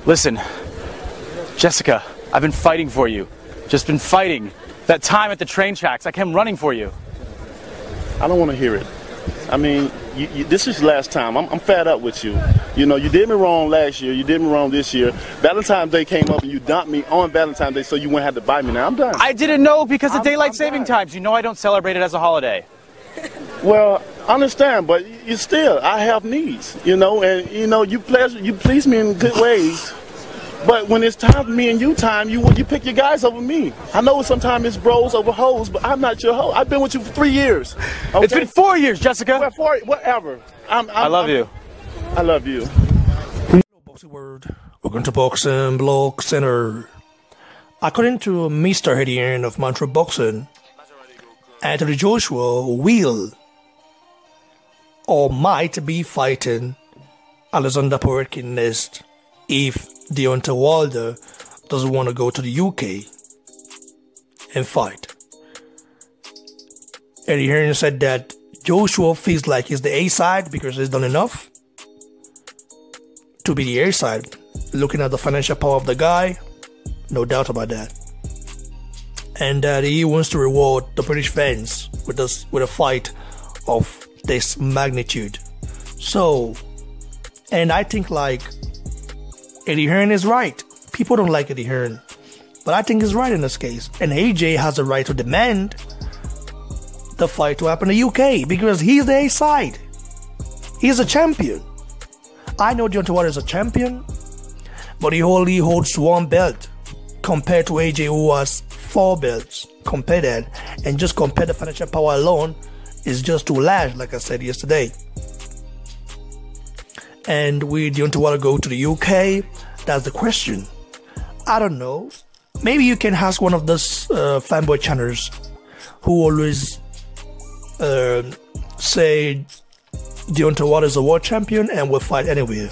Listen, Jessica, I've been fighting for you. Just been fighting. That time at the train tracks, I came running for you. I don't want to hear it. I mean, this is the last time. I'm fed up with you. You know, you did me wrong last year. You did me wrong this year. Valentine's Day came up and you dumped me on Valentine's Day so you wouldn't have to buy me. Now I'm done. I didn't know because of daylight saving times. You know I don't celebrate it as a holiday. Well, I understand, but you still, I have needs, you know, and, you know, you please me in good ways. But when it's time for me and you time, you pick your guys over me. I know sometimes it's bros over hoes, but I'm not your hoe. I've been with you for 3 years. Okay? It's been 4 years, Jessica. Well, whatever. I love you. I love you. Boxing Word. Welcome to Boxing Blog Center. According to Mr. Hearn of Mantra Boxing, Anthony Joshua will or might be fighting Alexander Povetkin next if Deontay Wilder doesn't want to go to the UK and fight. Eddie Hearn said that Joshua feels like he's the A side because he's done enough to be the A side. Looking at the financial power of the guy, no doubt about that. And that he wants to reward the British fans with a fight of this magnitude. So, and I think like Eddie Hearn is right. People don't like Eddie Hearn, but I think he's right in this case. And AJ has a right to demand the fight to happen in the UK because he's the A side. He's a champion. I know Deontay Wilder is a champion, but he only holds 1 belt compared to AJ who has 4 belts. Compare that, and just compare the financial power alone is just too large, like I said yesterday. And will Deontay Wilder go to the UK? That's the question. I don't know. Maybe you can ask one of those fanboy channels who always say Deontay Wilder is a world champion and will fight anywhere.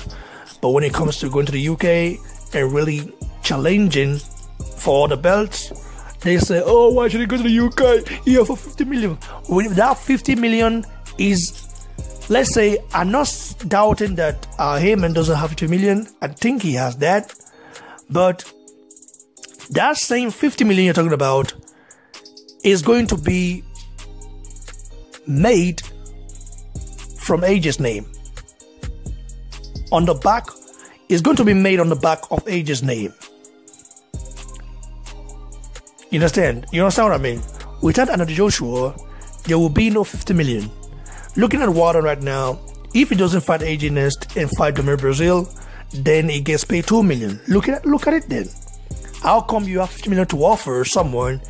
But when it comes to going to the UK and really challenging for all the belts, they say, oh, why should he go to the UK here for 50 million? With that 50 million is, let's say, I'm not doubting that Heyman doesn't have 50 million. I think he has that. But that same 50 million you're talking about is going to be made from AJ's name. On the back, is going to be made on the back of AJ's name. You understand? You understand what I mean? Without Anthony Joshua, there will be no 50 million. Looking at Wilder right now, if he doesn't fight AJ next and fight Dominic Brazil, then he gets paid 2 million. Look at it then. How come you have 50 million to offer someone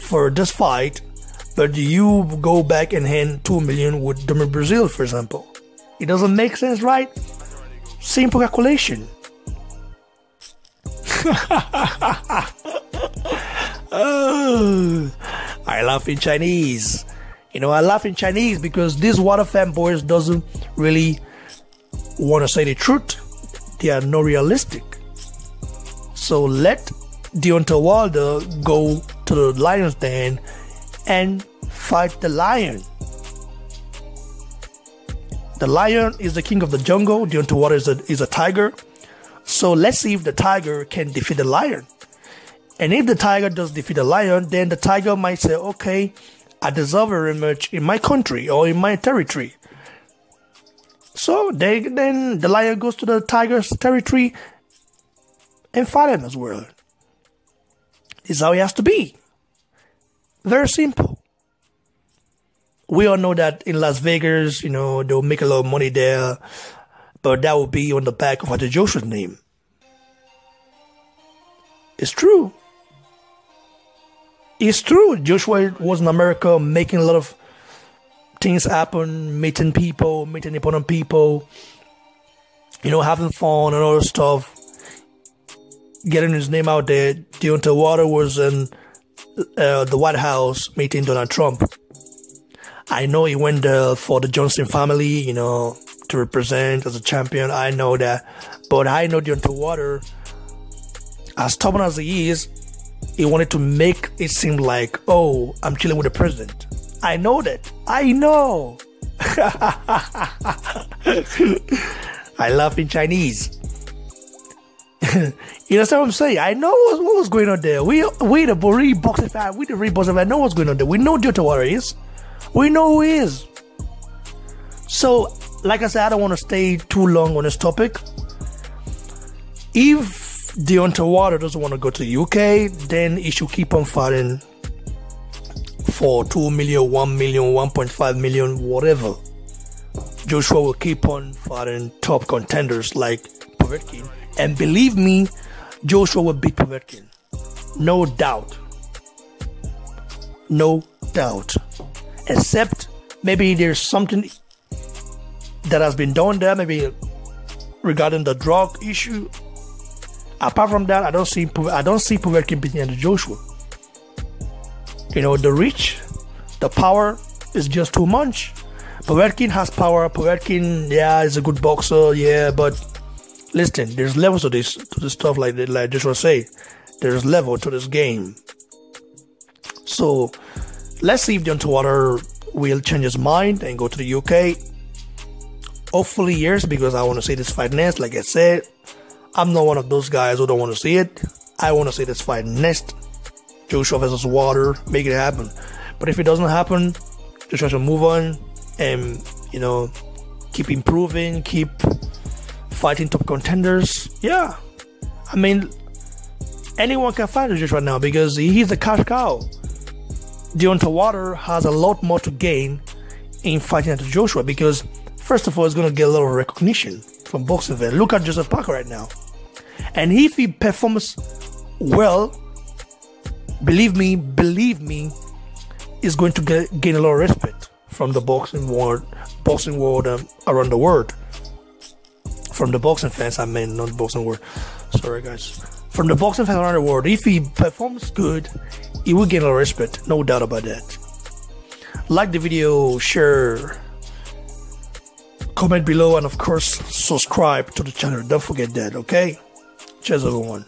for this fight, but you go back and hand 2 million with Dominic Brazil, for example? It doesn't make sense, right? Simple calculation. Oh, I laugh in Chinese. You know, I laugh in Chinese because these Wilder fanboys doesn't really want to say the truth. They are not realistic. So let Deontay Wilder go to the lion's den and fight the lion. The lion is the king of the jungle. Deontay Wilder is a tiger. So let's see if the tiger can defeat the lion. And if the tiger does defeat the lion, then the tiger might say, okay, I deserve very much in my country or in my territory. So then the lion goes to the tiger's territory and fight him as well. This is how it has to be. Very simple. We all know that in Las Vegas, you know, they'll make a lot of money there, but that will be on the back of Anthony Joshua's name. It's true. It's true. Joshua was in America making a lot of things happen, meeting people, meeting important people, you know, having fun and all that stuff, getting his name out there. Deontay Wilder was in the White House meeting Donald Trump. I know he went there for the Johnson family, you know, to represent as a champion. I know that. But I know Deontay Wilder, as stubborn as he is, he wanted to make it seem like, oh, I'm chilling with the president. I know that. I know. I laugh in Chinese. You understand what I'm saying? I know what was going on there. We the real boxing fan, we the real boxing fan know what's going on there. We know Deontay is. We know who he is. So, like I said, I don't want to stay too long on this topic. If Deontay doesn't want to go to the UK, then he should keep on fighting for 2 million, 1 million, 1.5 million, whatever. Joshua will keep on fighting top contenders like Povetkin. And believe me, Joshua will beat Povetkin. No doubt. No doubt. Except maybe there's something that has been done there, maybe regarding the drug issue. Apart from that, I don't see Povetkin beating Anthony Joshua. You know, the reach, the power is just too much. Povetkin has power. Povetkin, yeah, is a good boxer, yeah, but listen, there's levels to this stuff like Joshua say. There's level to this game. So let's see if Deontay will change his mind and go to the UK. Hopefully, yes, because I want to see this fight next. Like I said, I'm not one of those guys who don't want to see it. I want to see this fight next. Joshua versus Wilder, make it happen. But if it doesn't happen, Joshua should move on and, you know, keep improving, keep fighting top contenders. Yeah, I mean, anyone can fight Joshua now because he's a cash cow. Deontay Wilder has a lot more to gain in fighting Anthony Joshua because, first of all, he's going to get a little recognition from boxing fans. Look at Joseph Parker right now. And if he performs well, believe me, is going to gain a lot of respect from the boxing world around the world. From the boxing fans, I mean, not boxing world. Sorry, guys. From the boxing fans around the world, if he performs good, he will gain a lot of respect. No doubt about that. Like the video, share, comment below, and of course, subscribe to the channel. Don't forget that, okay? Cheers, everyone.